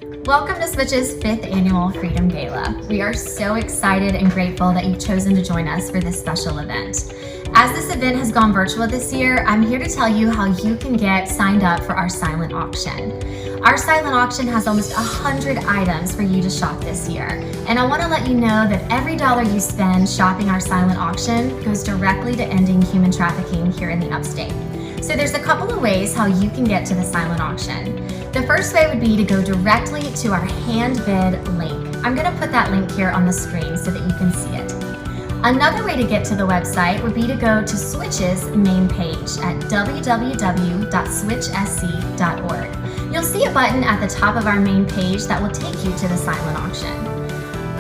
Welcome to Switch's 5th Annual Freedom Gala. We are so excited and grateful that you've chosen to join us for this special event. As this event has gone virtual this year, I'm here to tell you how you can get signed up for our silent auction. Our silent auction has almost 100 items for you to shop this year. And I want to let you know that every dollar you spend shopping our silent auction goes directly to ending human trafficking here in the upstate. So there's a couple of ways how you can get to the silent auction. The first way would be to go directly to our hand bid link. I'm going to put that link here on the screen so that you can see it. Another way to get to the website would be to go to Switch's main page at www.switchsc.org. You'll see a button at the top of our main page that will take you to the silent auction.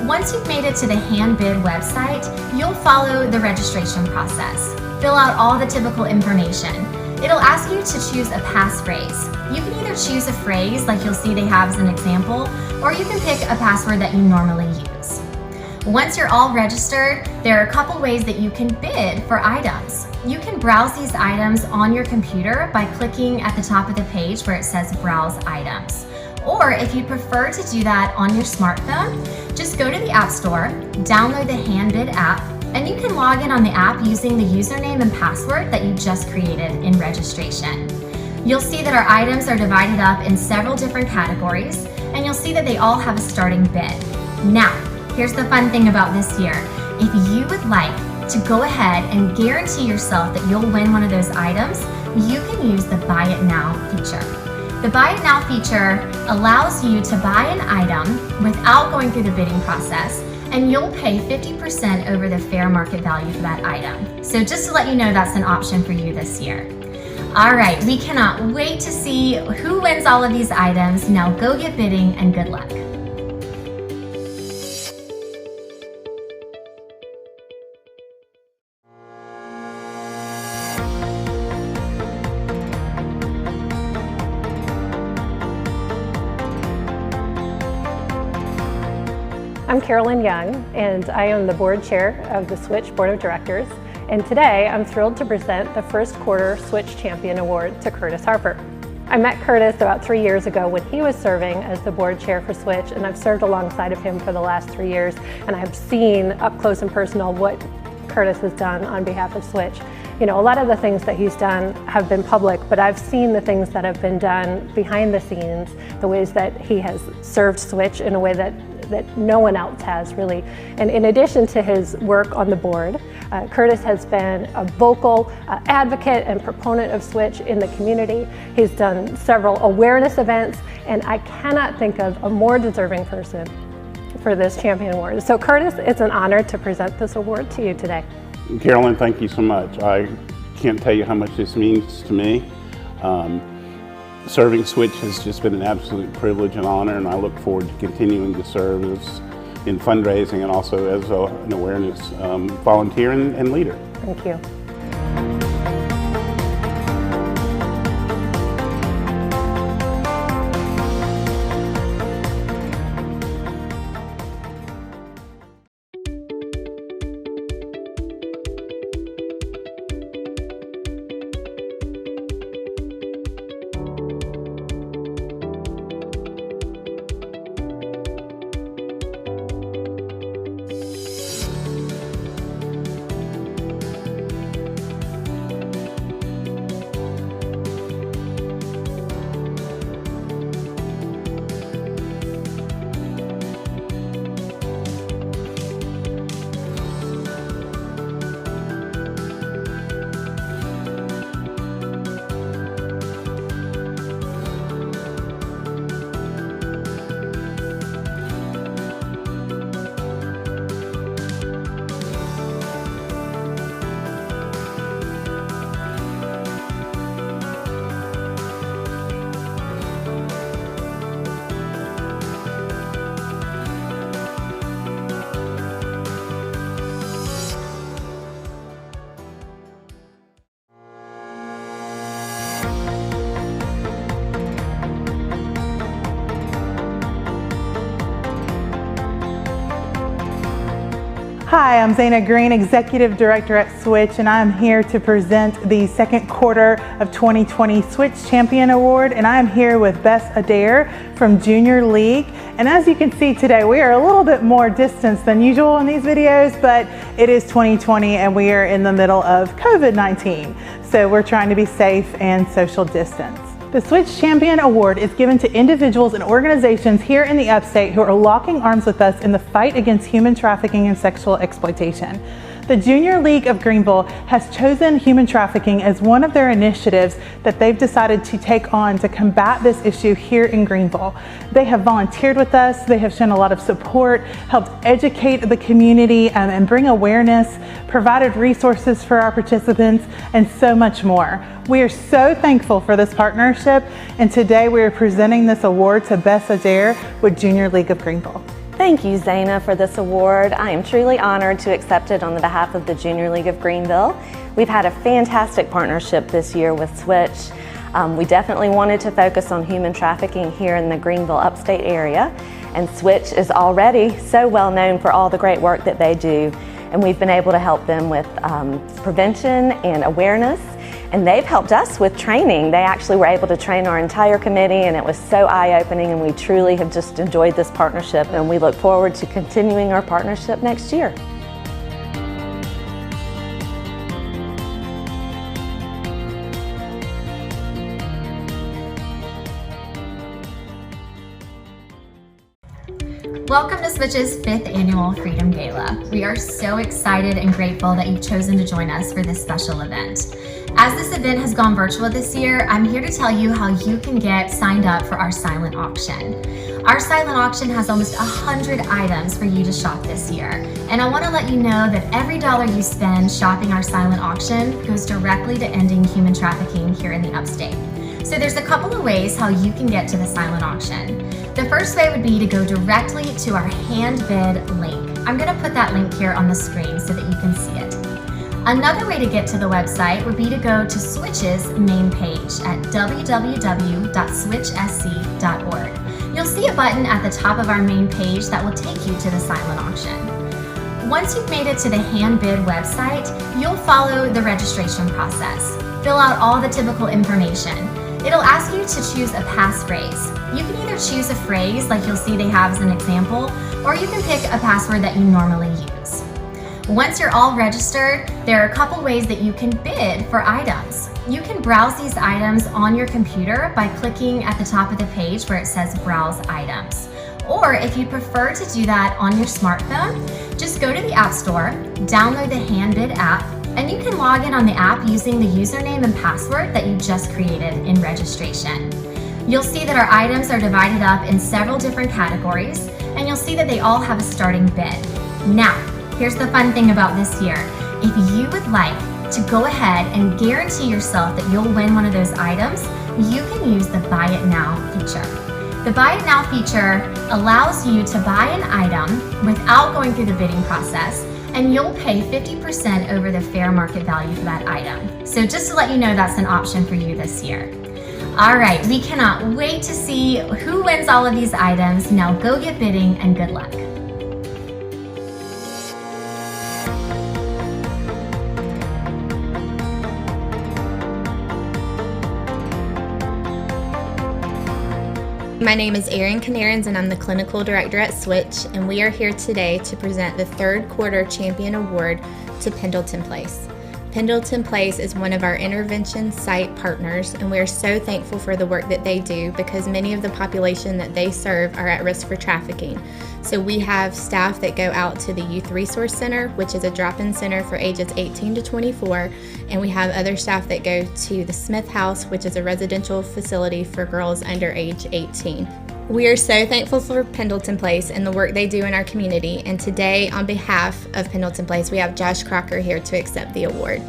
Once you've made it to the hand bid website, you'll follow the registration process. Fill out all the typical information. It'll ask you to choose a passphrase. You can either choose a phrase like you'll see they have as an example, or you can pick a password that you normally use. Once you're all registered, there are a couple ways that you can bid for items. You can browse these items on your computer by clicking at the top of the page where it says Browse Items. Or if you prefer to do that on your smartphone, just go to the App Store, download the HandBid app, and you can log in on the app using the username and password that you just created in registration. You'll see that our items are divided up in several different categories, and you'll see that they all have a starting bid. Now, here's the fun thing about this year. If you would like to go ahead and guarantee yourself that you'll win one of those items, you can use the Buy It Now feature. The Buy It Now feature allows you to buy an item without going through the bidding process, and you'll pay 50% over the fair market value for that item. So just to let you know, that's an option for you this year. All right, we cannot wait to see who wins all of these items. Now go get bidding and good luck. I'm Carolyn Young, and I am the board chair of the Switch Board of Directors. And today I'm thrilled to present the first quarter Switch Champion Award to Curtis Harper. I met Curtis about 3 years ago when he was serving as the board chair for Switch, and I've served alongside of him for the last 3 years, and I've seen up close and personal what Curtis has done on behalf of Switch. You know, a lot of the things that he's done have been public, but I've seen the things that have been done behind the scenes, the ways that he has served Switch in a way that no one else has, really. And in addition to his work on the board, Curtis has been a vocal advocate and proponent of Switch in the community. He's done several awareness events, and I cannot think of a more deserving person for this Champion Award. So Curtis, it's an honor to present this award to you today. Carolyn, thank you so much. I can't tell you how much this means to me. Serving Switch has just been an absolute privilege and honor, and I look forward to continuing to serve in fundraising and also as an awareness volunteer and leader. Thank you. Hi, I'm Zaina Green, Executive Director at Switch, and I'm here to present the second quarter of 2020 Switch Champion Award, and I'm here with Bess Adair from Junior League. And as you can see today, we are a little bit more distance than usual in these videos, but it is 2020 and we are in the middle of COVID-19. So we're trying to be safe and social distance. The Switch Champion Award is given to individuals and organizations here in the Upstate who are locking arms with us in the fight against human trafficking and sexual exploitation. The Junior League of Greenville has chosen human trafficking as one of their initiatives that they've decided to take on to combat this issue here in Greenville. They have volunteered with us, they have shown a lot of support, helped educate the community and bring awareness, provided resources for our participants, and so much more. We are so thankful for this partnership, and today we are presenting this award to Bess Adair with Junior League of Greenville. Thank you, Zaina, for this award. I am truly honored to accept it on the behalf of the Junior League of Greenville. We've had a fantastic partnership this year with Switch. We definitely wanted to focus on human trafficking here in the Greenville upstate area, and Switch is already so well known for all the great work that they do, and we've been able to help them with prevention and awareness. And they've helped us with training. They actually were able to train our entire committee, and it was so eye-opening, and we truly have just enjoyed this partnership, and we look forward to continuing our partnership next year. Welcome to Switch's 5th Annual Freedom Gala. We are so excited and grateful that you've chosen to join us for this special event. As this event has gone virtual this year, I'm here to tell you how you can get signed up for our silent auction. Our silent auction has almost 100 items for you to shop this year. And I want to let you know that every dollar you spend shopping our silent auction goes directly to ending human trafficking here in the Upstate. So there's a couple of ways how you can get to the silent auction. The first way would be to go directly to our hand bid link. I'm going to put that link here on the screen so that you can see it. Another way to get to the website would be to go to Switch's main page at www.switchsc.org. You'll see a button at the top of our main page that will take you to the silent auction. Once you've made it to the hand bid website, you'll follow the registration process. Fill out all the typical information. It'll ask you to choose a passphrase. You can either choose a phrase like you'll see they have as an example, or you can pick a password that you normally use. Once you're all registered, there are a couple ways that you can bid for items. You can browse these items on your computer by clicking at the top of the page where it says Browse Items. Or if you prefer to do that on your smartphone, just go to the App Store, download the HandBid app, and you can log in on the app using the username and password that you just created in registration. You'll see that our items are divided up in several different categories, and you'll see that they all have a starting bid. Now, here's the fun thing about this year. If you would like to go ahead and guarantee yourself that you'll win one of those items, you can use the Buy It Now feature. The Buy It Now feature allows you to buy an item without going through the bidding process, and you'll pay 50% over the fair market value for that item. So just to let you know, that's an option for you this year. All right, we cannot wait to see who wins all of these items. Now go get bidding and good luck. My name is Erin Canarins, and I'm the Clinical Director at Switch, and we are here today to present the third quarter Champion Award to Pendleton Place. Pendleton Place is one of our intervention site partners, and we are so thankful for the work that they do because many of the population that they serve are at risk for trafficking. So we have staff that go out to the Youth Resource Center, which is a drop-in center for ages 18 to 24, and we have other staff that go to the Smith House, which is a residential facility for girls under age 18. We are so thankful for Pendleton Place and the work they do in our community, and today, on behalf of Pendleton Place, we have Josh Crocker here to accept the award.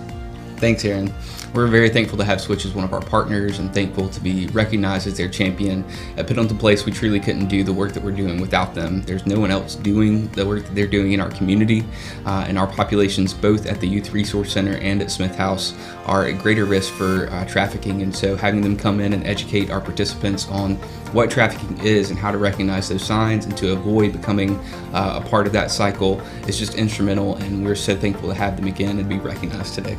Thanks, Erin. we're very thankful to have Switch as one of our partners and thankful to be recognized as their champion. At Pendleton Place, we truly couldn't do the work that we're doing without them. There's no one else doing the work that they're doing in our community, and our populations both at the Youth Resource Center and at Smith House are at greater risk for trafficking, and so having them come in and educate our participants on what trafficking is and how to recognize those signs and to avoid becoming a part of that cycle is just instrumental, and we're so thankful to have them again and be recognized today.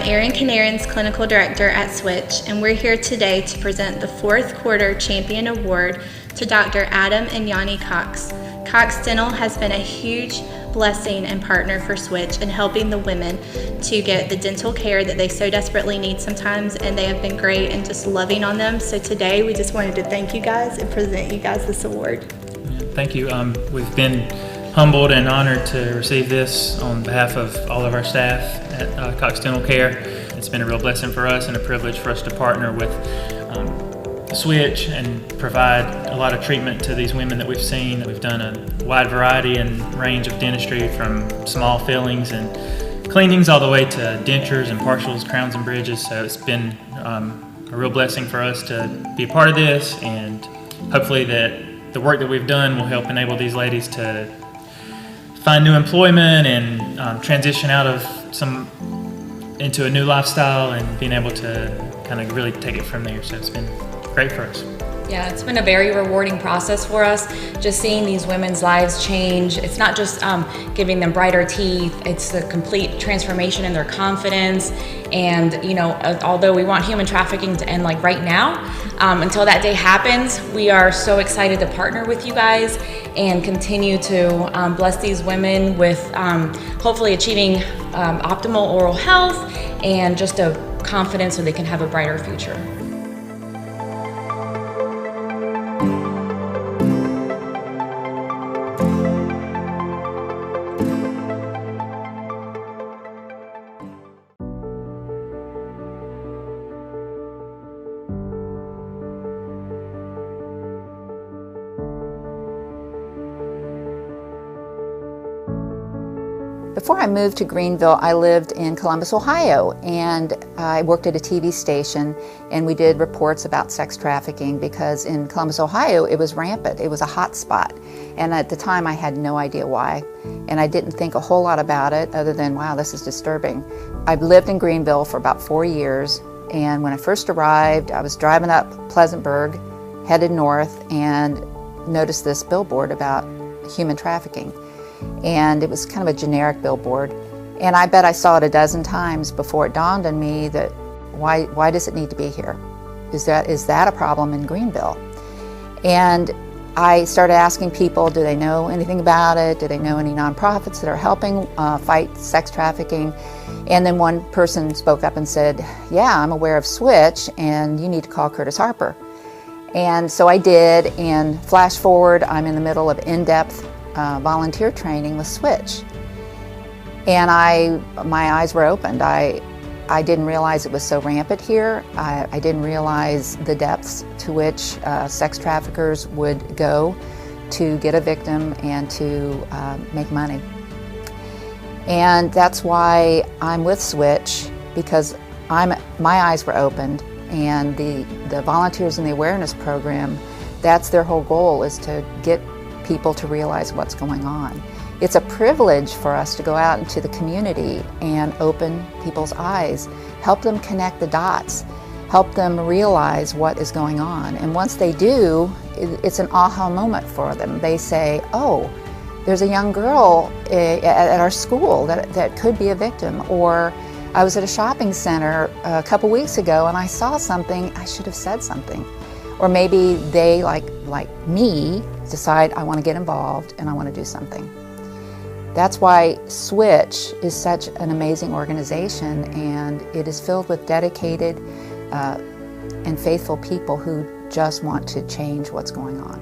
am Erin Canarin's Clinical Director at Switch, and we're here today to present the fourth quarter Champion Award to Dr. Adam and Yanni Cox. Cox Dental has been a huge blessing and partner for Switch and helping the women to get the dental care that they so desperately need sometimes, and they have been great and just loving on them. So today we just wanted to thank you guys and present you guys this award. Thank you. We've been humbled and honored to receive this on behalf of all of our staff at Cox Dental Care. It's been a real blessing for us and a privilege for us to partner with Switch and provide a lot of treatment to these women that we've seen. We've done a wide variety and range of dentistry, from small fillings and cleanings all the way to dentures and partials, crowns and bridges. So it's been a real blessing for us to be a part of this, and hopefully that the work that we've done will help enable these ladies to find new employment and transition out of into a new lifestyle and being able to kind of really take it from there. So it's been great for us. Yeah, it's been a very rewarding process for us, just seeing these women's lives change. It's not just giving them brighter teeth, it's the complete transformation in their confidence. And although we want human trafficking to end like right now, until that day happens, we are so excited to partner with you guys and continue to bless these women with hopefully achieving optimal oral health and just a confidence so they can have a brighter future. Before I moved to Greenville, I lived in Columbus, Ohio, and I worked at a TV station, and we did reports about sex trafficking because in Columbus, Ohio, it was rampant. It was a hot spot, and at the time I had no idea why, and I didn't think a whole lot about it other than, wow, this is disturbing. I've lived in Greenville for about 4 years, and when I first arrived, I was driving up Pleasantburg, headed north, and noticed this billboard about human trafficking. And it was kind of a generic billboard. And I bet I saw it a dozen times before it dawned on me that why does it need to be here? Is that a problem in Greenville? And I started asking people, do they know anything about it? Do they know any nonprofits that are helping fight sex trafficking? And then one person spoke up and said, yeah, I'm aware of Switch, and you need to call Curtis Harper. And so I did, and flash forward, I'm in the middle of in-depth volunteer training with Switch, and my eyes were opened. I didn't realize it was so rampant here. I didn't realize the depths to which sex traffickers would go to get a victim and to make money. And that's why I'm with Switch, because my eyes were opened, and the volunteers in the awareness program, that's their whole goal, is to get people to realize what's going on. It's a privilege for us to go out into the community and open people's eyes, help them connect the dots, help them realize what is going on. And once they do, it's an aha moment for them. They say, oh, there's a young girl at our school that could be a victim, or I was at a shopping center a couple weeks ago and I saw something, I should have said something. Or maybe they, like me, decide I want to get involved and I want to do something. That's why Switch is such an amazing organization, and it is filled with dedicated and faithful people who just want to change what's going on.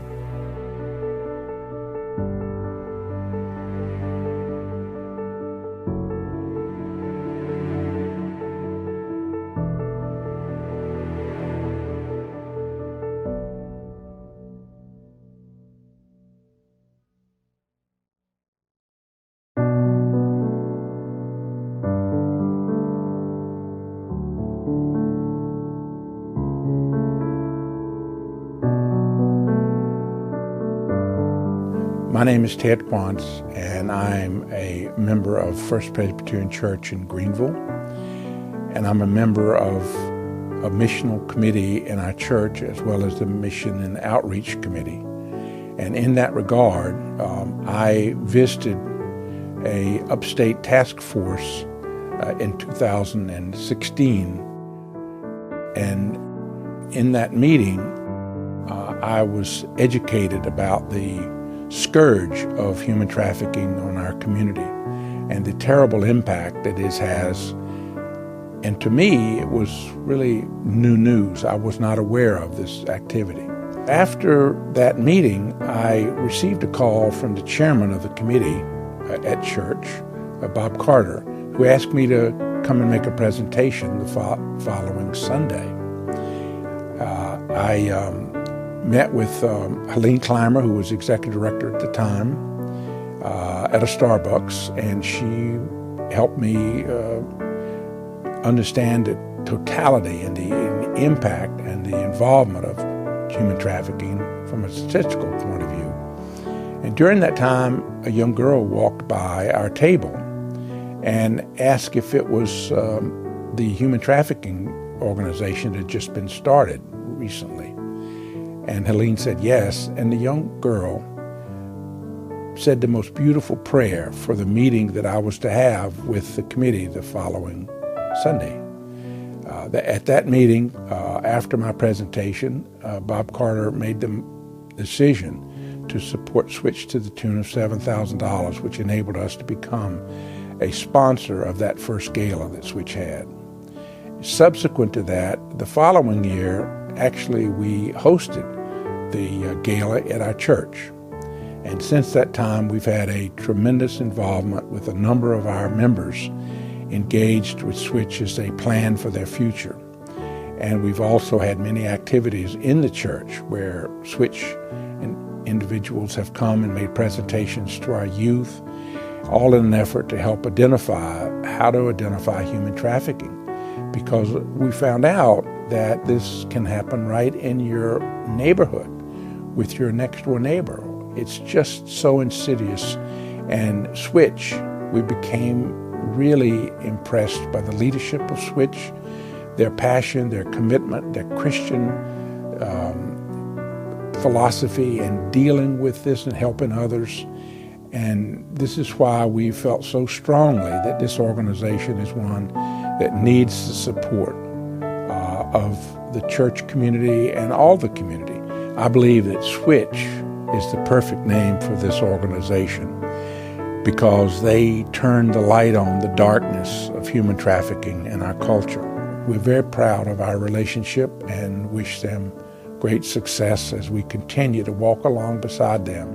My name is Ted Quantz, and I'm a member of First Presbyterian Church in Greenville, and I'm a member of a missional committee in our church, as well as the Mission and Outreach Committee. And in that regard, I visited a upstate task force in 2016, and in that meeting, I was educated about the scourge of human trafficking on our community and the terrible impact that it has. And to me, it was really new news. I was not aware of this activity. After that meeting, I received a call from the chairman of the committee at church, Bob Carter, who asked me to come and make a presentation the following Sunday. I met with Helene Clymer, who was executive director at the time, at a Starbucks, and she helped me understand the totality and the impact and the involvement of human trafficking from a statistical point of view. And during that time, a young girl walked by our table and asked if it was the human trafficking organization that had just been started recently. And Helene said yes, and the young girl said the most beautiful prayer for the meeting that I was to have with the committee the following Sunday. At that meeting, after my presentation, Bob Carter made the decision to support Switch to the tune of $7,000, which enabled us to become a sponsor of that first gala that Switch had. Subsequent to that, the following year, actually we hosted the gala at our church. And since that time, we've had a tremendous involvement with a number of our members engaged with Switch as they plan for their future. And we've also had many activities in the church where Switch individuals have come and made presentations to our youth, all in an effort to help identify how to identify human trafficking. Because we found out that this can happen right in your neighborhood with your next door neighbor. It's just so insidious. And Switch, we became really impressed by the leadership of Switch, their passion, their commitment, their Christian philosophy in dealing with this and helping others. And this is why we felt so strongly that this organization is one that needs the support of the church community and all the community. I believe that Switch is the perfect name for this organization because they turn the light on the darkness of human trafficking in our culture. We're very proud of our relationship and wish them great success as we continue to walk along beside them.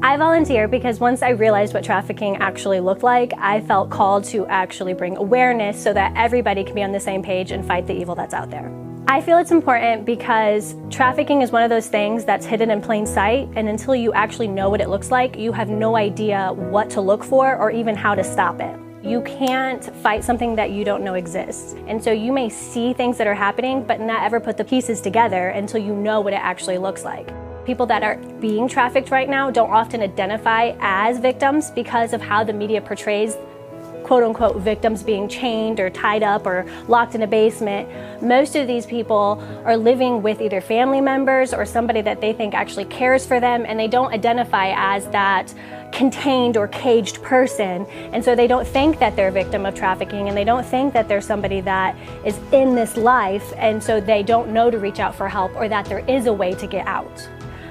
I volunteer because once I realized what trafficking actually looked like, I felt called to actually bring awareness so that everybody can be on the same page and fight the evil that's out there. I feel it's important because trafficking is one of those things that's hidden in plain sight, and until you actually know what it looks like, you have no idea what to look for or even how to stop it. You can't fight something that you don't know exists. And so you may see things that are happening, but not ever put the pieces together until you know what it actually looks like. People that are being trafficked right now don't often identify as victims because of how the media portrays quote-unquote victims being chained or tied up or locked in a basement. Most of these people are living with either family members or somebody that they think actually cares for them, and they don't identify as that contained or caged person. And so they don't think that they're a victim of trafficking, and they don't think that there's somebody that is in this life, and so they don't know to reach out for help or that there is a way to get out.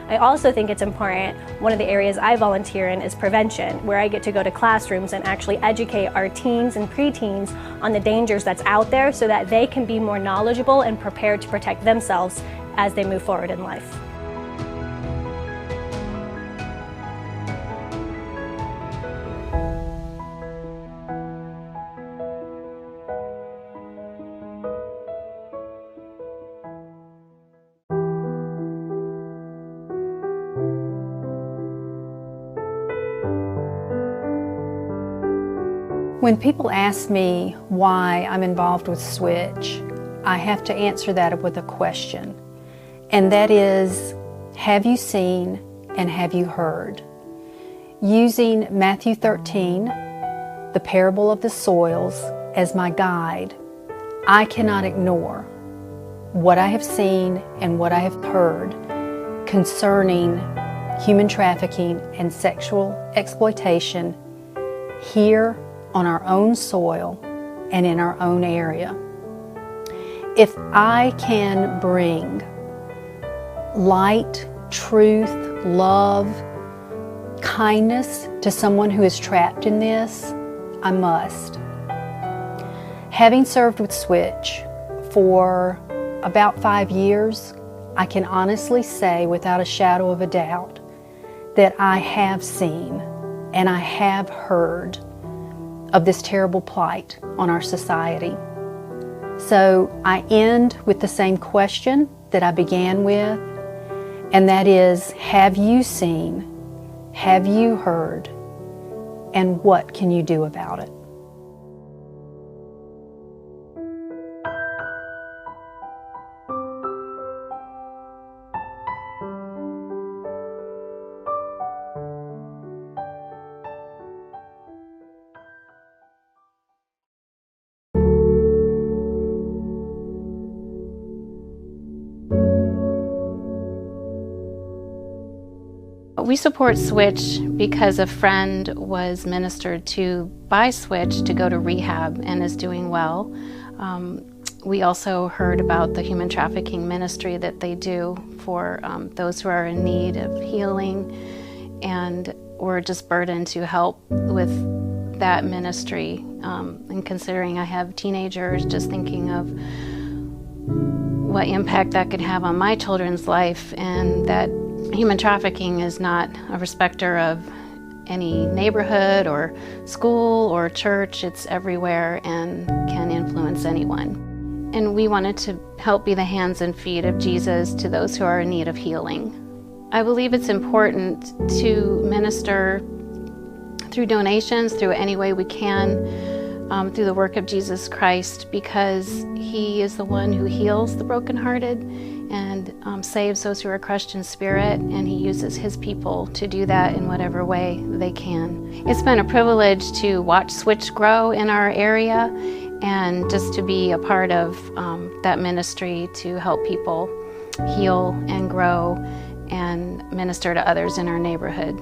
I also think it's important, one of the areas I volunteer in is prevention, where I get to go to classrooms and actually educate our teens and preteens on the dangers that's out there so that they can be more knowledgeable and prepared to protect themselves as they move forward in life. When people ask me why I'm involved with Switch, I have to answer that with a question. And that is, have you seen and have you heard? Using Matthew 13, the parable of the soils, as my guide, I cannot ignore what I have seen and what I have heard concerning human trafficking and sexual exploitation here on our own soil and in our own area. If I can bring light, truth, love, kindness to someone who is trapped in this, I must. Having served with Switch for about 5 years, I can honestly say without a shadow of a doubt that I have seen and I have heard of this terrible plight on our society. So I end with the same question that I began with, and that is, have you seen, have you heard, and what can you do about it? We support Switch because a friend was ministered to by Switch to go to rehab and is doing well. We also heard about the human trafficking ministry that they do for those who are in need of healing, and we're just burdened to help with that ministry. And considering I have teenagers, just thinking of what impact that could have on my children's life, and that human trafficking is not a respecter of any neighborhood or school or church. It's everywhere and can influence anyone. And we wanted to help be the hands and feet of Jesus to those who are in need of healing. I believe it's important to minister through donations, through any way we can, through the work of Jesus Christ, because He is the one who heals the brokenhearted and saves those who are crushed in spirit, and He uses His people to do that in whatever way they can. It's been a privilege to watch Switch grow in our area and just to be a part of that ministry to help people heal and grow and minister to others in our neighborhood.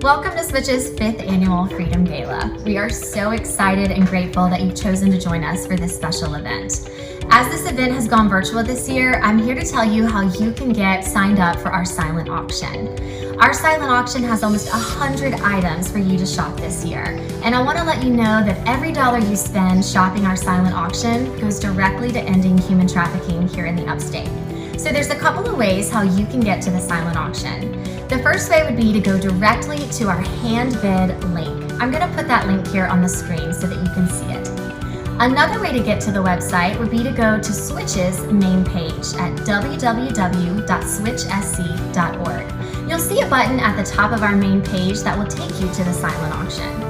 Welcome to Switch's 5th Annual Freedom Gala. We are so excited and grateful that you've chosen to join us for this special event. As this event has gone virtual this year, I'm here to tell you how you can get signed up for our silent auction. Our silent auction has almost 100 items for you to shop this year. And I want to let you know that every dollar you spend shopping our silent auction goes directly to ending human trafficking here in the upstate. So there's a couple of ways how you can get to the silent auction. The first way would be to go directly to our hand bid link. I'm going to put that link here on the screen so that you can see it. Another way to get to the website would be to go to Switch's main page at www.switchsc.org. You'll see a button at the top of our main page that will take you to the silent auction.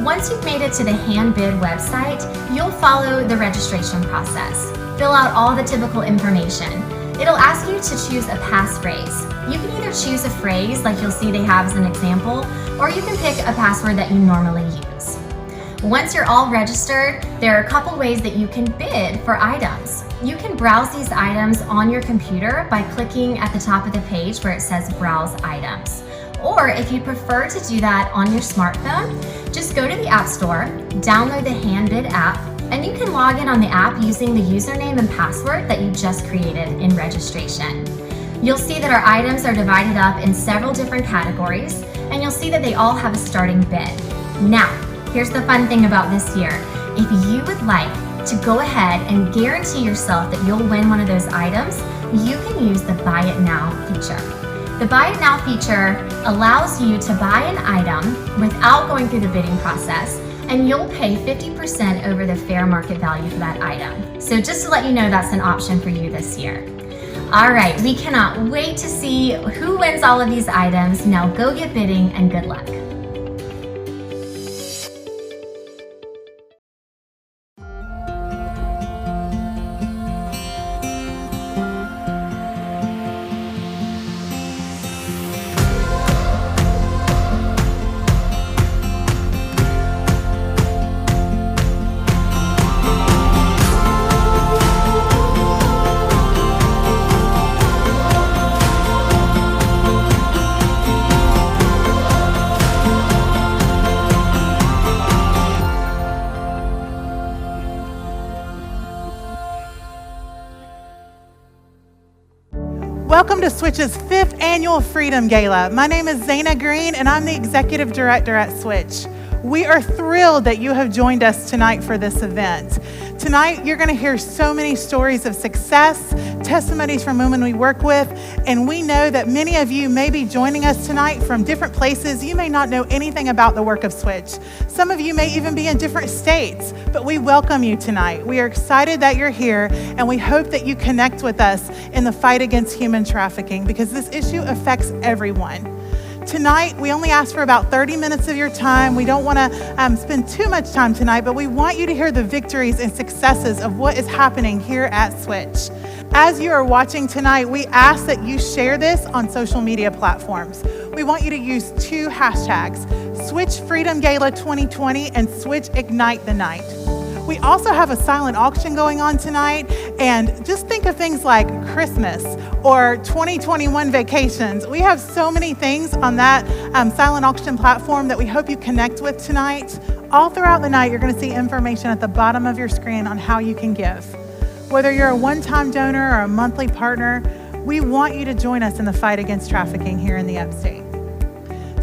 Once you've made it to the hand bid website, you'll follow the registration process. Fill out all the typical information. It'll ask you to choose a passphrase. You can either choose a phrase like you'll see they have as an example, or you can pick a password that you normally use. Once you're all registered, there are a couple ways that you can bid for items. You can browse these items on your computer by clicking at the top of the page where it says Browse Items. Or if you prefer to do that on your smartphone, just go to the App Store, download the Handbid app, and you can log in on the app using the username and password that you just created in registration. You'll see that our items are divided up in several different categories, and you'll see that they all have a starting bid. Now, here's the fun thing about this year. If you would like to go ahead and guarantee yourself that you'll win one of those items, you can use the Buy It Now feature. The Buy It Now feature allows you to buy an item without going through the bidding process, and you'll pay 50% over the fair market value for that item. So just to let you know, that's an option for you this year. All right, we cannot wait to see who wins all of these items. Now go get bidding and good luck. Welcome to Switch's 5th annual Freedom Gala. My name is Zana Green and I'm the Executive Director at Switch. We are thrilled that you have joined us tonight for this event. Tonight, you're going to hear so many stories of success, testimonies from women we work with, and we know that many of you may be joining us tonight from different places. You may not know anything about the work of Switch. Some of you may even be in different states, but we welcome you tonight. We are excited that you're here, and we hope that you connect with us in the fight against human trafficking, because this issue affects everyone. Tonight, we only ask for about 30 minutes of your time. We don't want to spend too much time tonight, but we want you to hear the victories and successes of what is happening here at Switch. As you are watching tonight, we ask that you share this on social media platforms. We want you to use 2 hashtags, Switch Freedom Gala 2020 and Switch Ignite the Night. We also have a silent auction going on tonight, and just think of things like Christmas or 2021 vacations. We have so many things on that silent auction platform that we hope you connect with tonight. All throughout the night, you're going to see information at the bottom of your screen on how you can give. Whether you're a one-time donor or a monthly partner, we want you to join us in the fight against trafficking here in the Upstate.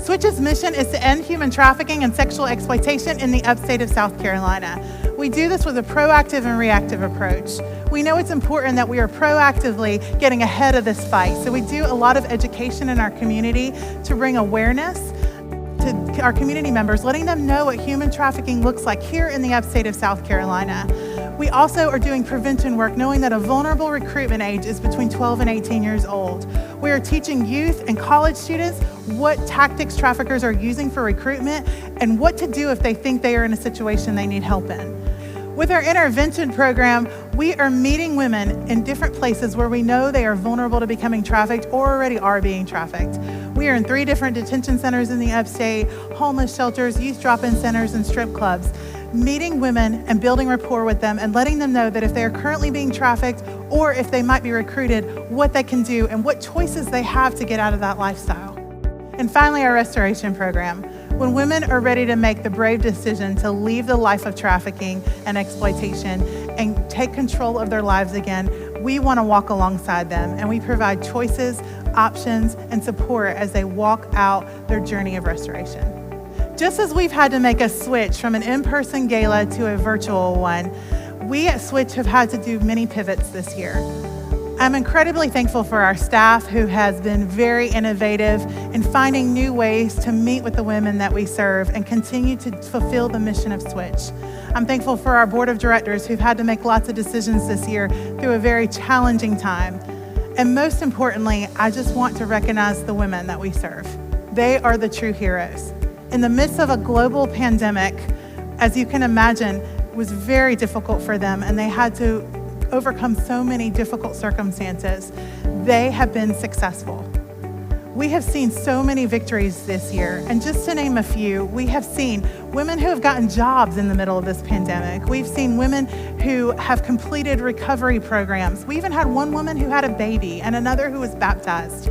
Switch's mission is to end human trafficking and sexual exploitation in the Upstate of South Carolina. We do this with a proactive and reactive approach. We know it's important that we are proactively getting ahead of this fight, so we do a lot of education in our community to bring awareness to our community members, letting them know what human trafficking looks like here in the Upstate of South Carolina. We also are doing prevention work, knowing that a vulnerable recruitment age is between 12 and 18 years old. We are teaching youth and college students what tactics traffickers are using for recruitment and what to do if they think they are in a situation they need help in. With our intervention program, we are meeting women in different places where we know they are vulnerable to becoming trafficked or already are being trafficked. We are in 3 different detention centers in the Upstate, homeless shelters, youth drop-in centers, and strip clubs, meeting women and building rapport with them and letting them know that if they are currently being trafficked or if they might be recruited, what they can do and what choices they have to get out of that lifestyle. And finally, our restoration program. When women are ready to make the brave decision to leave the life of trafficking and exploitation and take control of their lives again, we want to walk alongside them, and we provide choices, options, and support as they walk out their journey of restoration. Just as we've had to make a switch from an in-person gala to a virtual one, we at Switch have had to do many pivots this year. I'm incredibly thankful for our staff, who has been very innovative in finding new ways to meet with the women that we serve and continue to fulfill the mission of Switch. I'm thankful for our board of directors, who've had to make lots of decisions this year through a very challenging time. And most importantly, I just want to recognize the women that we serve. They are the true heroes. In the midst of a global pandemic, as you can imagine, it was very difficult for them, and they had to overcome so many difficult circumstances. They have been successful. We have seen so many victories this year, and just to name a few, we have seen women who have gotten jobs in the middle of this pandemic. We've seen women who have completed recovery programs. We even had one woman who had a baby and another who was baptized.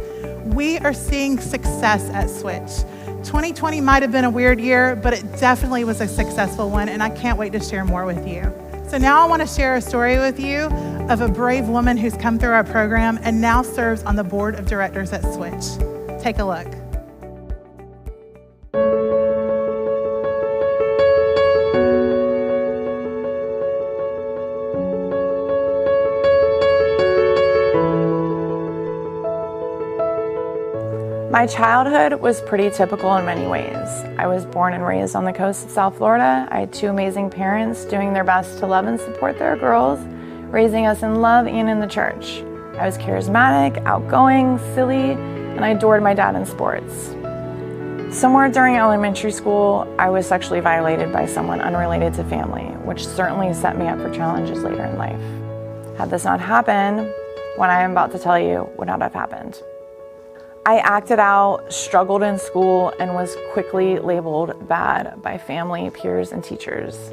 we are seeing success at Switch. 2020 might have been a weird year, but it definitely was a successful one, and I can't wait to share more with you. So now I want to share a story with you of a brave woman who's come through our program and now serves on the board of directors at Switch. Take a look. My childhood was pretty typical in many ways. I was born and raised on the coast of South Florida. I had two amazing parents doing their best to love and support their girls, raising us in love and in the church. I was charismatic, outgoing, silly, and I adored my dad in sports. Somewhere during elementary school, I was sexually violated by someone unrelated to family, which certainly set me up for challenges later in life. Had this not happened, what I am about to tell you would not have happened. I acted out, struggled in school, and was quickly labeled bad by family, peers, and teachers.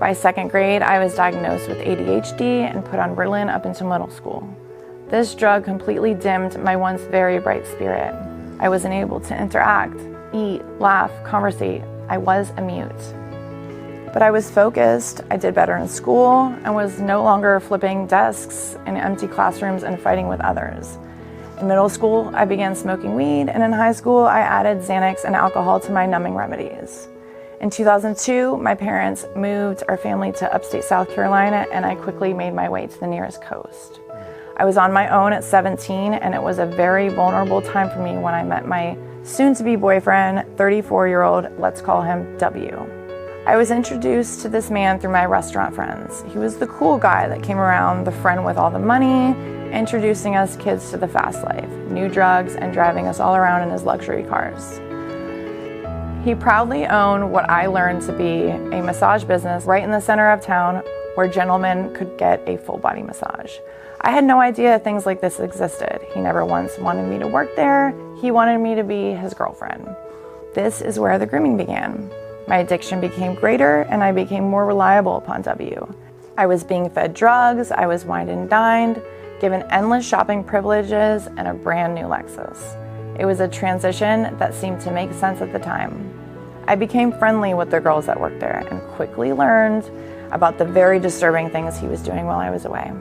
By second grade, I was diagnosed with ADHD and put on Ritalin up until middle school. This drug completely dimmed my once very bright spirit. I wasn't able to interact, eat, laugh, conversate. I was a mute. But I was focused, I did better in school, and was no longer flipping desks in empty classrooms and fighting with others. In middle school, I began smoking weed, and in high school, I added Xanax and alcohol to my numbing remedies. In 2002, my parents moved our family to upstate South Carolina, and I quickly made my way to the nearest coast. I was on my own at 17, and it was a very vulnerable time for me when I met my soon-to-be boyfriend, 34-year-old, let's call him W. I was introduced to this man through my restaurant friends. He was the cool guy that came around, the friend with all the money, introducing us kids to the fast life, new drugs, and driving us all around in his luxury cars. He proudly owned what I learned to be a massage business right in the center of town where gentlemen could get a full body massage. I had no idea things like this existed. He never once wanted me to work there. He wanted me to be his girlfriend. This is where the grooming began. My addiction became greater and I became more reliable upon W. I was being fed drugs, I was wined and dined, given endless shopping privileges, and a brand new Lexus. It was a transition that seemed to make sense at the time. I became friendly with the girls that worked there and quickly learned about the very disturbing things he was doing while I was away.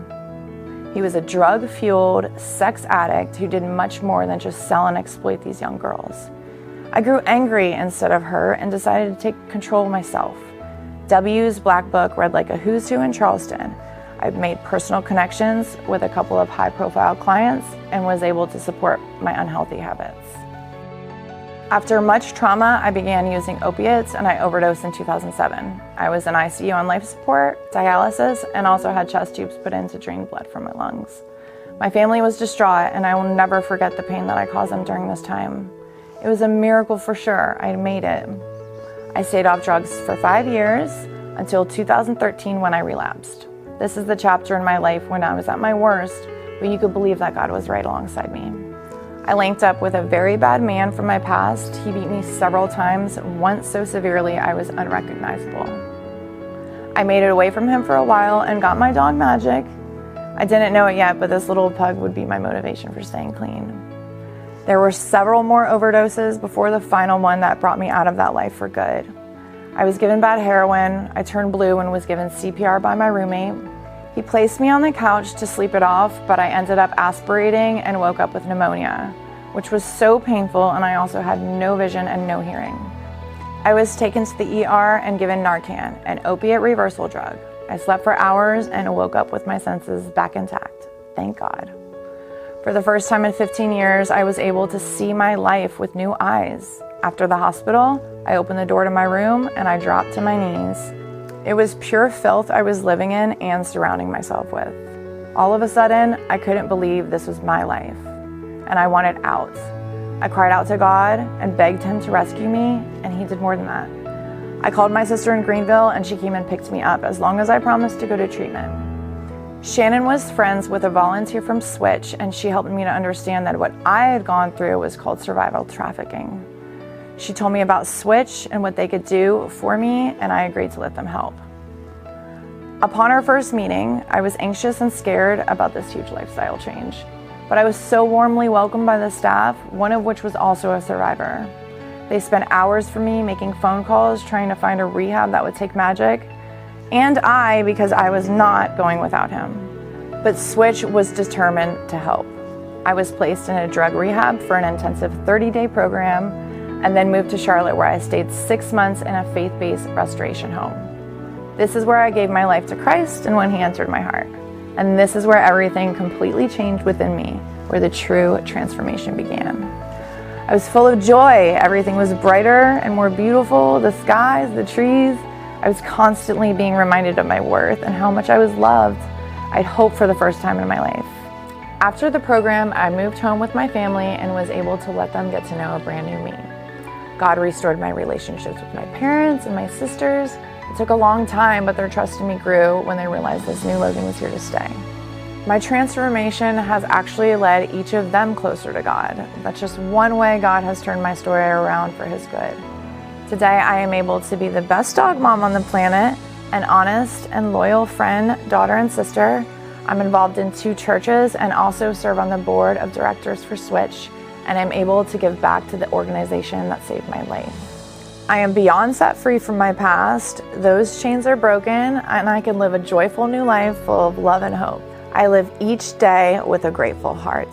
He was a drug-fueled sex addict who did much more than just sell and exploit these young girls. I grew angry instead of hurt and decided to take control of myself. W's black book read like a who's who in Charleston. I made personal connections with a couple of high-profile clients and was able to support my unhealthy habits. After much trauma, I began using opiates and I overdosed in 2007. I was in ICU on life support, dialysis, and also had chest tubes put in to drain blood from my lungs. My family was distraught and I will never forget the pain that I caused them during this time. It was a miracle for sure. I made it. I stayed off drugs for 5 years until 2013 when I relapsed. This is the chapter in my life when I was at my worst, but you could believe that God was right alongside me. I linked up with a very bad man from my past. He beat me several times, once so severely I was unrecognizable. I made it away from him for a while and got my dog Magic. I didn't know it yet, but this little pug would be my motivation for staying clean. There were several more overdoses before the final one that brought me out of that life for good. I was given bad heroin, I turned blue and was given CPR by my roommate. He placed me on the couch to sleep it off, but I ended up aspirating and woke up with pneumonia, which was so painful, and I also had no vision and no hearing. I was taken to the ER and given Narcan, an opiate reversal drug. I slept for hours and woke up with my senses back intact, thank God. For the first time in 15 years, I was able to see my life with new eyes. After the hospital, I opened the door to my room and I dropped to my knees. It was pure filth I was living in and surrounding myself with. All of a sudden, I couldn't believe this was my life, and I wanted out. I cried out to God and begged Him to rescue me, and He did more than that. I called my sister in Greenville and she came and picked me up as long as I promised to go to treatment. Shannon was friends with a volunteer from Switch, and she helped me to understand that what I had gone through was called survival trafficking. She told me about Switch and what they could do for me, and I agreed to let them help. Upon our first meeting, I was anxious and scared about this huge lifestyle change. But I was so warmly welcomed by the staff, one of which was also a survivor. They spent hours for me making phone calls, trying to find a rehab that would take magic, and because I was not going without him. But Switch was determined to help. I was placed in a drug rehab for an intensive 30-day program and then moved to Charlotte, where I stayed 6 months in a faith-based restoration home. This is where I gave my life to Christ and when he entered my heart. And this is where everything completely changed within me, where the true transformation began. I was full of joy. Everything was brighter and more beautiful, the skies, the trees. I was constantly being reminded of my worth and how much I was loved. I'd hoped for the first time in my life. After the program, I moved home with my family and was able to let them get to know a brand new me. God restored my relationships with my parents and my sisters. It took a long time, but their trust in me grew when they realized this new Logan was here to stay. My transformation has actually led each of them closer to God. That's just one way God has turned my story around for his good. Today, I am able to be the best dog mom on the planet, an honest and loyal friend, daughter, and sister. I'm involved in 2 churches and also serve on the board of directors for Switch, and I'm able to give back to the organization that saved my life. I am beyond set free from my past. Those chains are broken, and I can live a joyful new life full of love and hope. I live each day with a grateful heart.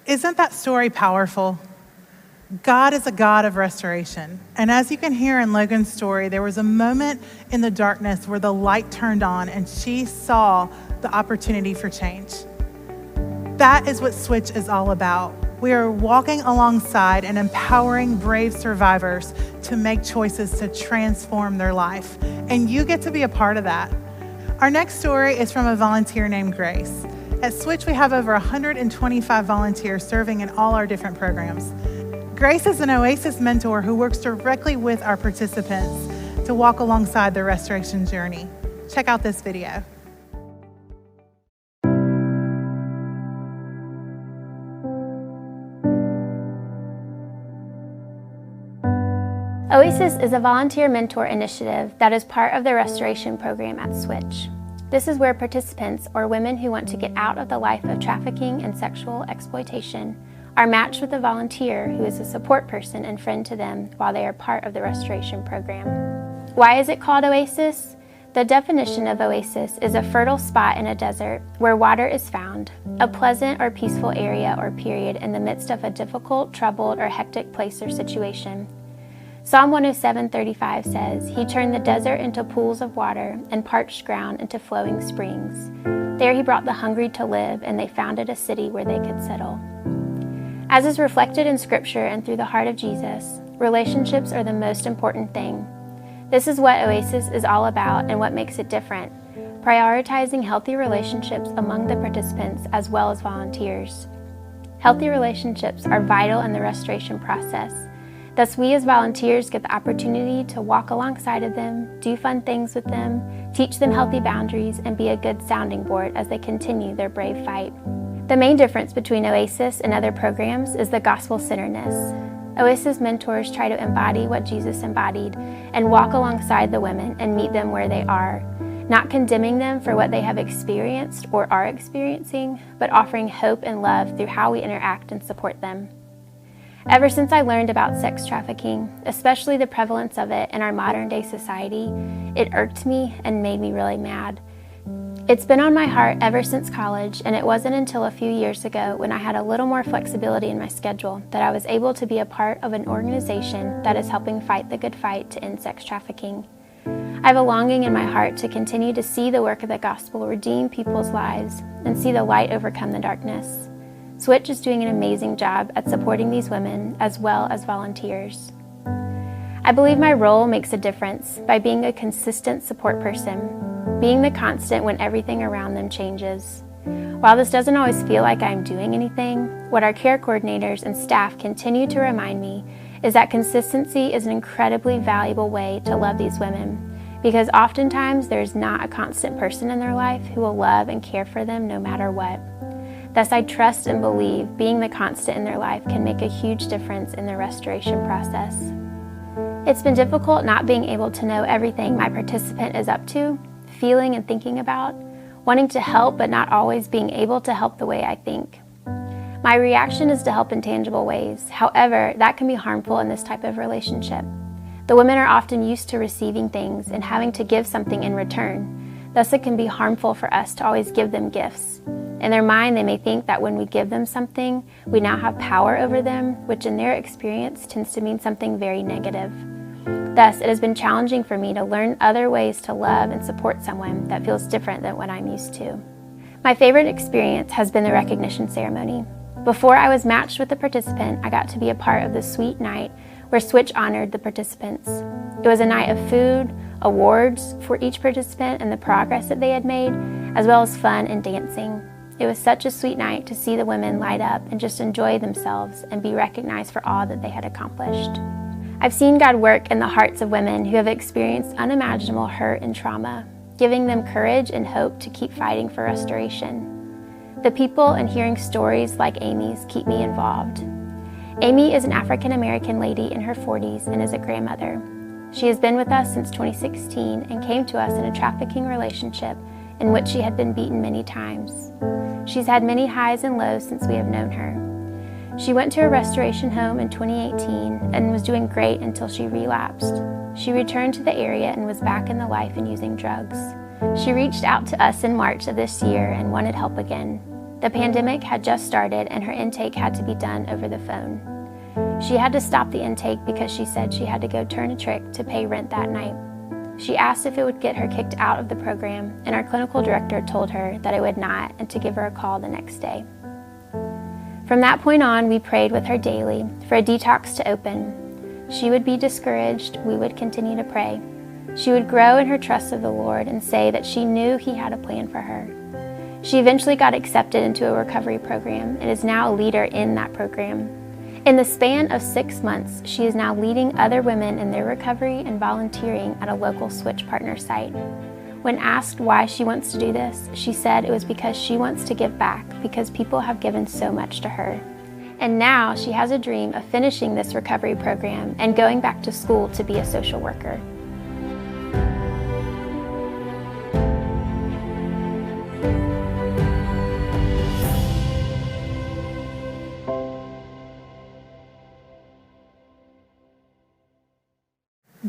Isn't that story powerful? God is a God of restoration. And as you can hear in Logan's story, there was a moment in the darkness where the light turned on and she saw the opportunity for change. That is what Switch is all about. We are walking alongside and empowering brave survivors to make choices to transform their life. And you get to be a part of that. Our next story is from a volunteer named Grace. At Switch, we have over 125 volunteers serving in all our different programs. Grace is an Oasis mentor who works directly with our participants to walk alongside their restoration journey. Check out this video. Oasis is a volunteer mentor initiative that is part of the restoration program at Switch. This is where participants, or women who want to get out of the life of trafficking and sexual exploitation, are matched with a volunteer who is a support person and friend to them while they are part of the restoration program. Why is it called Oasis? The definition of oasis is a fertile spot in a desert where water is found, a pleasant or peaceful area or period in the midst of a difficult, troubled, or hectic place or situation. Psalm 107:35 says, "He turned the desert into pools of water and parched ground into flowing springs. There he brought the hungry to live, and they founded a city where they could settle." As is reflected in Scripture and through the heart of Jesus, relationships are the most important thing. This is what Oasis is all about and what makes it different, prioritizing healthy relationships among the participants as well as volunteers. Healthy relationships are vital in the restoration process. Thus, we as volunteers get the opportunity to walk alongside of them, do fun things with them, teach them healthy boundaries, and be a good sounding board as they continue their brave fight. The main difference between Oasis and other programs is the gospel-centeredness. Oasis mentors try to embody what Jesus embodied and walk alongside the women and meet them where they are, not condemning them for what they have experienced or are experiencing, but offering hope and love through how we interact and support them. Ever since I learned about sex trafficking, especially the prevalence of it in our modern day society, it irked me and made me really mad. It's been on my heart ever since college, and it wasn't until a few years ago when I had a little more flexibility in my schedule that I was able to be a part of an organization that is helping fight the good fight to end sex trafficking. I have a longing in my heart to continue to see the work of the gospel redeem people's lives and see the light overcome the darkness. Switch is doing an amazing job at supporting these women as well as volunteers. I believe my role makes a difference by being a consistent support person, being the constant when everything around them changes. While this doesn't always feel like I'm doing anything, what our care coordinators and staff continue to remind me is that consistency is an incredibly valuable way to love these women, because oftentimes there's not a constant person in their life who will love and care for them no matter what. Thus, I trust and believe being the constant in their life can make a huge difference in the restoration process. It's been difficult not being able to know everything my participant is up to, feeling and thinking about, wanting to help but not always being able to help the way I think. My reaction is to help in tangible ways. However, that can be harmful in this type of relationship. The women are often used to receiving things and having to give something in return. Thus, it can be harmful for us to always give them gifts. In their mind, they may think that when we give them something, we now have power over them, which in their experience tends to mean something very negative. Thus, it has been challenging for me to learn other ways to love and support someone that feels different than what I'm used to. My favorite experience has been the recognition ceremony. Before I was matched with the participant, I got to be a part of the sweet night where Switch honored the participants. It was a night of food, awards for each participant and the progress that they had made, as well as fun and dancing. It was such a sweet night to see the women light up and just enjoy themselves and be recognized for all that they had accomplished. I've seen God work in the hearts of women who have experienced unimaginable hurt and trauma, giving them courage and hope to keep fighting for restoration. The people and hearing stories like Amy's keep me involved. Amy is an African American lady in her 40s and is a grandmother. She has been with us since 2016 and came to us in a trafficking relationship in which she had been beaten many times. She's had many highs and lows since we have known her. She went to a restoration home in 2018 and was doing great until she relapsed. She returned to the area and was back in the life and using drugs. She reached out to us in March of this year and wanted help again. The pandemic had just started and her intake had to be done over the phone. She had to stop the intake because she said she had to go turn a trick to pay rent that night. She asked if it would get her kicked out of the program, and our clinical director told her that it would not and to give her a call the next day. From that point on, we prayed with her daily for a detox to open. She would be discouraged, we would continue to pray. She would grow in her trust of the Lord and say that she knew He had a plan for her. She eventually got accepted into a recovery program and is now a leader in that program. In the span of 6 months, she is now leading other women in their recovery and volunteering at a local Switch partner site. When asked why she wants to do this, she said it was because she wants to give back because people have given so much to her. And now she has a dream of finishing this recovery program and going back to school to be a social worker.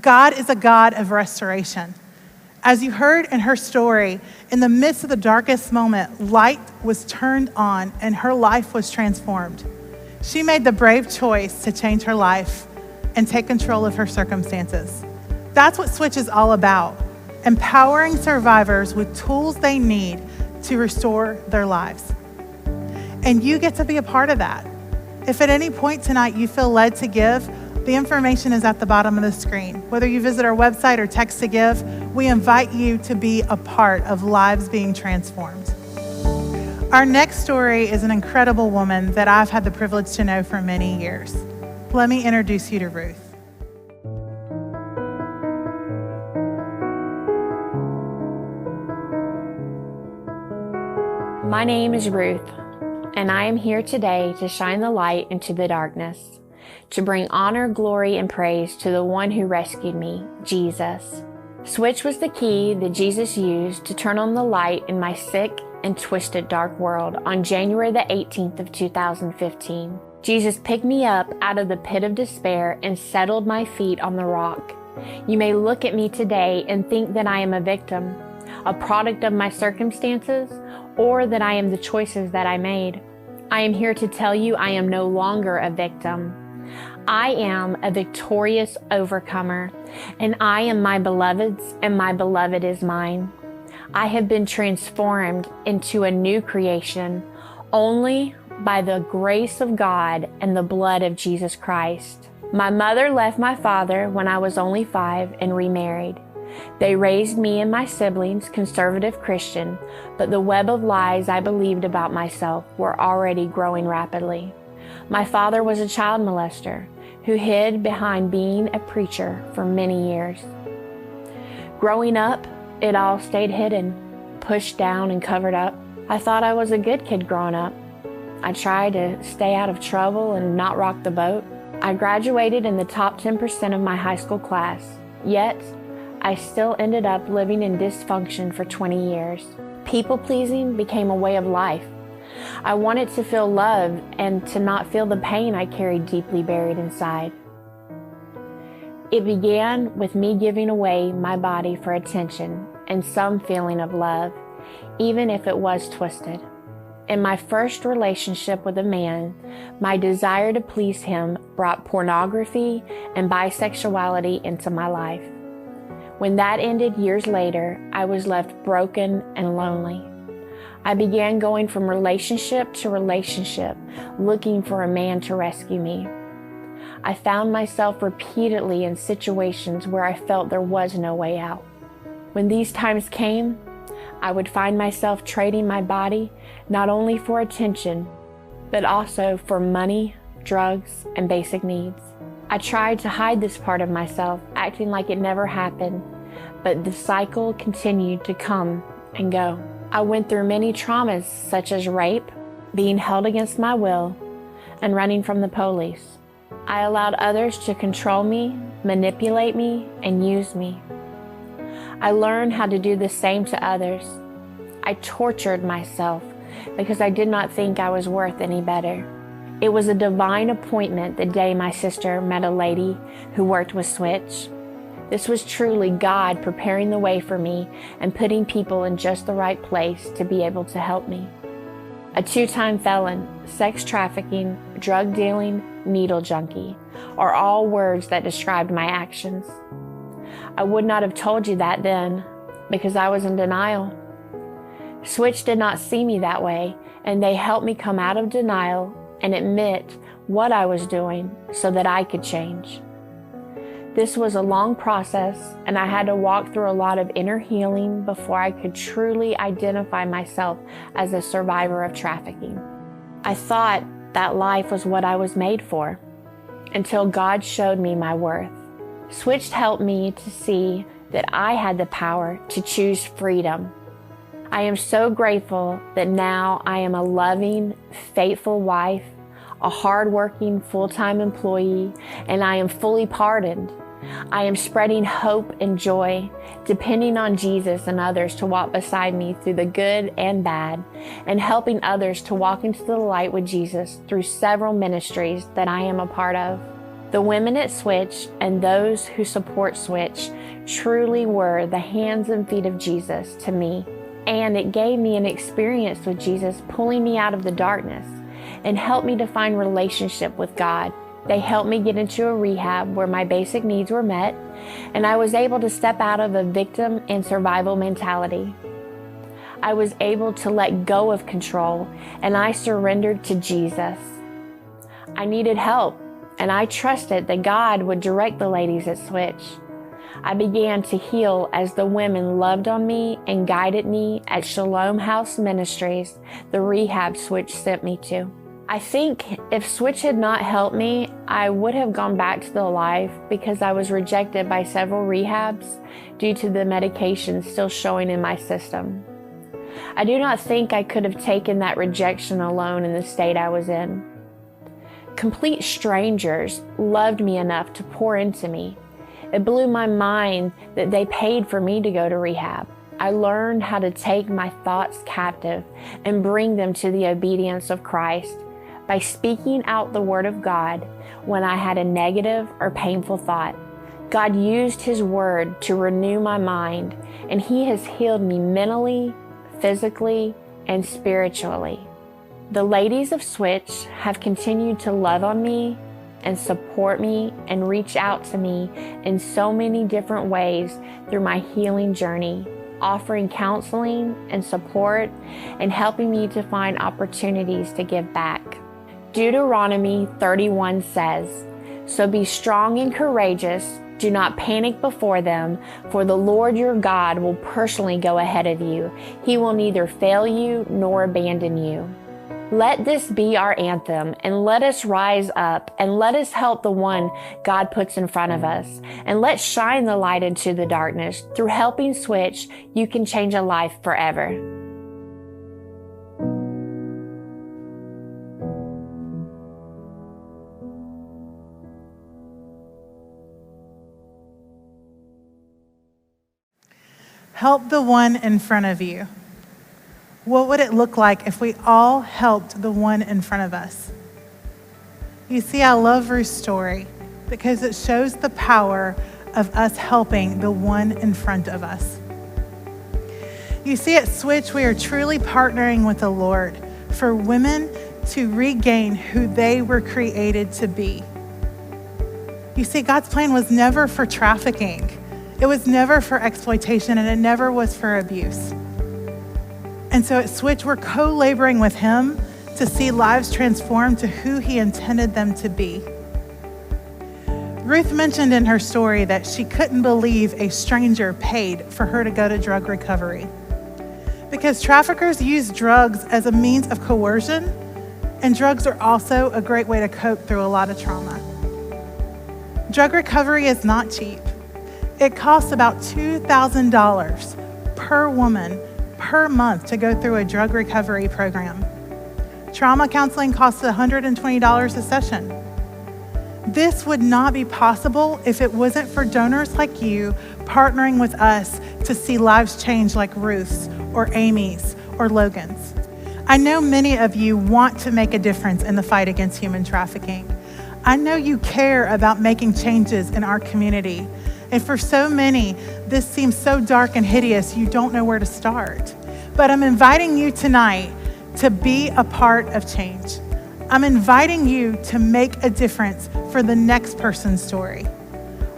God is a God of restoration. As you heard in her story, in the midst of the darkest moment, light was turned on and her life was transformed. She made the brave choice to change her life and take control of her circumstances. That's what Switch is all about, empowering survivors with tools they need to restore their lives. And you get to be a part of that. If at any point tonight you feel led to give, the information is at the bottom of the screen. Whether you visit our website or text to give, we invite you to be a part of lives being transformed. Our next story is an incredible woman that I've had the privilege to know for many years. Let me introduce you to Ruth. My name is Ruth, and I am here today to shine the light into the darkness, to bring honor, glory, and praise to the one who rescued me, Jesus. Switch was the key that Jesus used to turn on the light in my sick and twisted dark world on January the 18th of 2015. Jesus picked me up out of the pit of despair and settled my feet on the rock. You may look at me today and think that I am a victim, a product of my circumstances, or that I am the choices that I made. I am here to tell you I am no longer a victim. I am a victorious overcomer, and I am my beloved's, and my beloved is mine. I have been transformed into a new creation only by the grace of God and the blood of Jesus Christ. My mother left my father when I was only 5 and remarried. They raised me and my siblings conservative Christian, but the web of lies I believed about myself were already growing rapidly. My father was a child molester who hid behind being a preacher for many years. Growing up, it all stayed hidden, pushed down and covered up. I thought I was a good kid growing up. I tried to stay out of trouble and not rock the boat. I graduated in the top 10% of my high school class, yet I still ended up living in dysfunction for 20 years. People-pleasing became a way of life. I wanted to feel loved and to not feel the pain I carried deeply buried inside. It began with me giving away my body for attention and some feeling of love, even if it was twisted. In my first relationship with a man, my desire to please him brought pornography and bisexuality into my life. When that ended years later, I was left broken and lonely. I began going from relationship to relationship, looking for a man to rescue me. I found myself repeatedly in situations where I felt there was no way out. When these times came, I would find myself trading my body not only for attention, but also for money, drugs, and basic needs. I tried to hide this part of myself, acting like it never happened, but the cycle continued to come and go. I went through many traumas such as rape, being held against my will, and running from the police. I allowed others to control me, manipulate me, and use me. I learned how to do the same to others. I tortured myself because I did not think I was worth any better. It was a divine appointment the day my sister met a lady who worked with Switch. This was truly God preparing the way for me and putting people in just the right place to be able to help me. A 2-time felon, sex trafficking, drug dealing, needle junkie are all words that described my actions. I would not have told you that then because I was in denial. Switch did not see me that way, and they helped me come out of denial and admit what I was doing so that I could change. This was a long process, and I had to walk through a lot of inner healing before I could truly identify myself as a survivor of trafficking. I thought that life was what I was made for, until God showed me my worth. Switch helped me to see that I had the power to choose freedom. I am so grateful that now I am a loving, faithful wife, a hardworking, full-time employee, and I am fully pardoned. I am spreading hope and joy, depending on Jesus and others to walk beside me through the good and bad, and helping others to walk into the light with Jesus through several ministries that I am a part of. The women at Switch and those who support Switch truly were the hands and feet of Jesus to me, and it gave me an experience with Jesus pulling me out of the darkness and helped me to find relationship with God. They helped me get into a rehab where my basic needs were met, and I was able to step out of a victim and survival mentality. I was able to let go of control, and I surrendered to Jesus. I needed help, and I trusted that God would direct the ladies at Switch. I began to heal as the women loved on me and guided me at Shalom House Ministries, the rehab Switch sent me to. I think if Switch had not helped me, I would have gone back to the life because I was rejected by several rehabs due to the medication still showing in my system. I do not think I could have taken that rejection alone in the state I was in. Complete strangers loved me enough to pour into me. It blew my mind that they paid for me to go to rehab. I learned how to take my thoughts captive and bring them to the obedience of Christ by speaking out the word of God when I had a negative or painful thought. God used his word to renew my mind, and he has healed me mentally, physically, and spiritually. The ladies of Switch have continued to love on me and support me and reach out to me in so many different ways through my healing journey, offering counseling and support and helping me to find opportunities to give back. Deuteronomy 31 says, "So be strong and courageous. Do not panic before them, for the Lord your God will personally go ahead of you. He will neither fail you nor abandon you." Let this be our anthem, and let us rise up, and let us help the one God puts in front of us, and let's shine the light into the darkness. Through helping Switch, you can change a life forever. help the one in front of you. What would it look like if we all helped the one in front of us? You see, I love Ruth's story because it shows the power of us helping the one in front of us. You see, at Switch, we are truly partnering with the Lord for women to regain who they were created to be. You see, God's plan was never for trafficking. It was never for exploitation, and it never was for abuse. And so at Switch, we're co-laboring with Him to see lives transformed to who He intended them to be. Ruth mentioned in her story that she couldn't believe a stranger paid for her to go to drug recovery, because traffickers use drugs as a means of coercion, and drugs are also a great way to cope through a lot of trauma. Drug recovery is not cheap. It costs about $2,000 per woman per month to go through a drug recovery program. Trauma counseling costs $120 a session. This would not be possible if it wasn't for donors like you partnering with us to see lives change, like Ruth's or Amy's or Logan's. I know many of you want to make a difference in the fight against human trafficking. I know you care about making changes in our community. And for so many, this seems so dark and hideous, you don't know where to start. But I'm inviting you tonight to be a part of change. I'm inviting you to make a difference for the next person's story.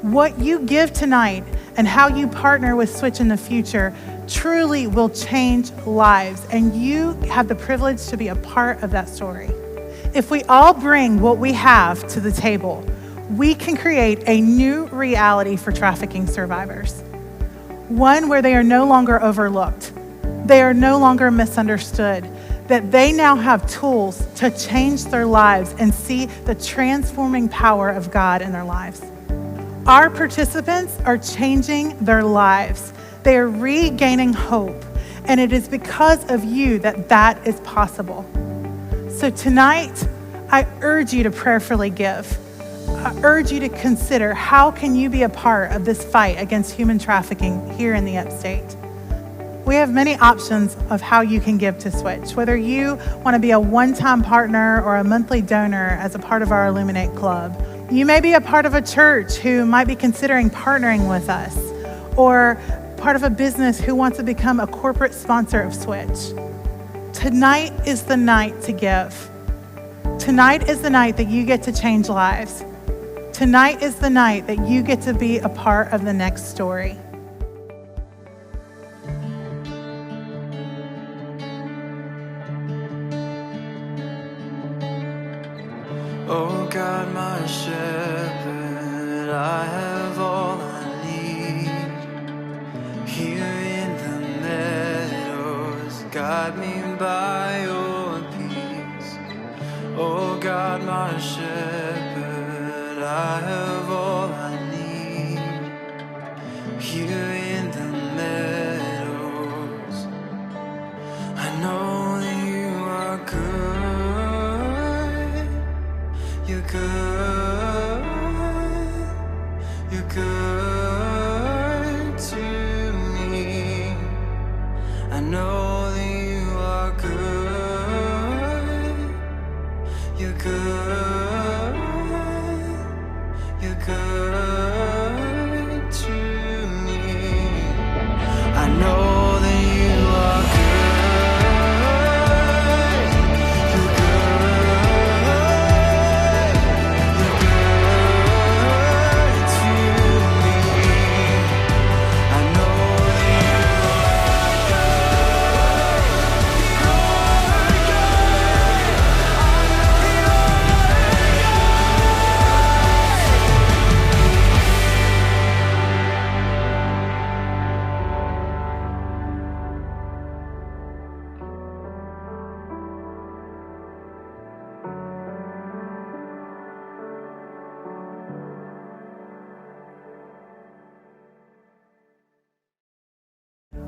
What you give tonight and how you partner with Switch in the future truly will change lives, and you have the privilege to be a part of that story. If we all bring what we have to the table, we can create a new reality for trafficking survivors. One where they are no longer overlooked, they are no longer misunderstood, that they now have tools to change their lives and see the transforming power of God in their lives. Our participants are changing their lives. They are regaining hope, and it is because of you that that is possible. So tonight, I urge you to prayerfully give. I urge you to consider, how can you be a part of this fight against human trafficking here in the Upstate? We have many options of how you can give to Switch, whether you want to be a one-time partner or a monthly donor as a part of our Illuminate Club. You may be a part of a church who might be considering partnering with us, or part of a business who wants to become a corporate sponsor of Switch. Tonight is the night to give. Tonight is the night that you get to change lives. Tonight is the night that you get to be a part of the next story. Oh God, my shepherd, I have all I need. Here in the meadows, guide me by your peace. Oh God, my shepherd, I have all I need. Here in the meadows, I know that you are good. You're good. You're good to me. I know that you are good. You're good.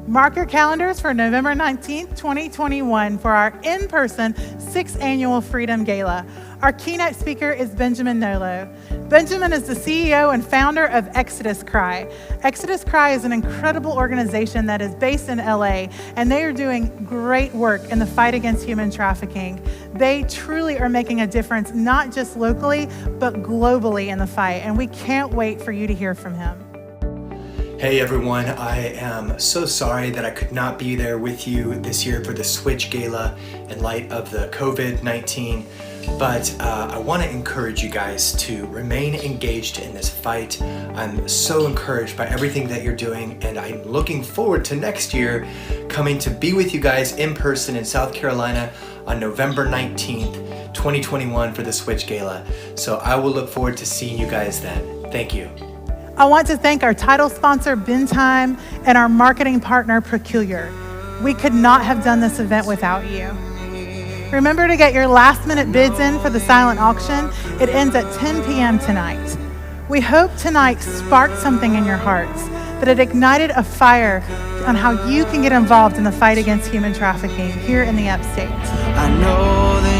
Mark your calendars for November 19th, 2021 for our in-person 6th annual Freedom Gala. Our keynote speaker is Benjamin Nolo. Benjamin is the CEO and founder of Exodus Cry. Exodus Cry is an incredible organization that is based in LA, and they are doing great work in the fight against human trafficking. They truly are making a difference, not just locally, but globally in the fight, and we can't wait for you to hear from him. Hey everyone, I am so sorry that I could not be there with you this year for the Switch Gala in light of the COVID-19, but I want to encourage you guys to remain engaged in this fight. I'm so encouraged by everything that you're doing, and I'm looking forward to next year coming to be with you guys in person in South Carolina on November 19th, 2021 for the Switch Gala. So I will look forward to seeing you guys then. Thank you. I want to thank our title sponsor, Bentime, and our marketing partner, Peculiar. We could not have done this event without you. Remember to get your last-minute bids in for the silent auction. It ends at 10 p.m. tonight. We hope tonight sparked something in your hearts, that it ignited a fire on how you can get involved in the fight against human trafficking here in the Upstate. I know that